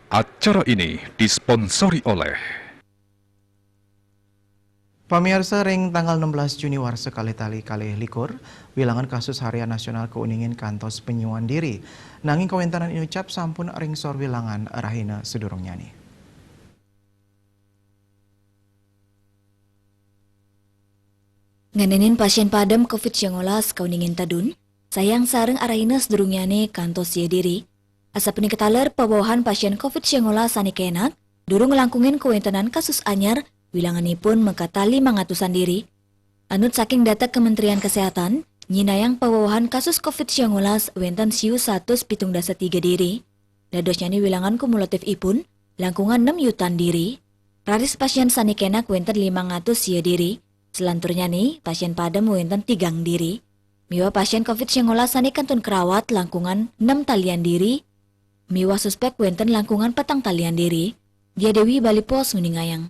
Acara ini disponsori oleh Pamirsa ring tanggal 16 Juni warsa kali likur, wilangan kasus harian nasional keuningin kantos penyuan diri. Nanging kawentanan ini ucap sampun ring sor wilangan rahina sedurung nyani. Nganenin pasien padam COVID-19 kauningin tadun, sayang sareng arahina sedurung nyani kantos ye diri. Asa pening ketaler pabawahan pasien COVID-19 sani kenak, durung ngelangkungin kawentanan kasus anyar, wilanganipun mengkata 500-an diri. Anut saking data Kementerian Kesehatan, nyinayang pawawahan kasus COVID-19 wenten siu 173 diri. Dadosnya ni wilangan kumulatif ipun, langkungan 6 yutan diri. Raris pasien sani kenak wenten 500 sia diri. Selanturnya nih, pasien padam wenten 3 diri. Miwa pasien COVID-19 sani kantun kerawat langkungan 6 talian diri. Miwa suspek wenten langkungan petang talian diri. Dia Dewi Bali Pos Nguningayang.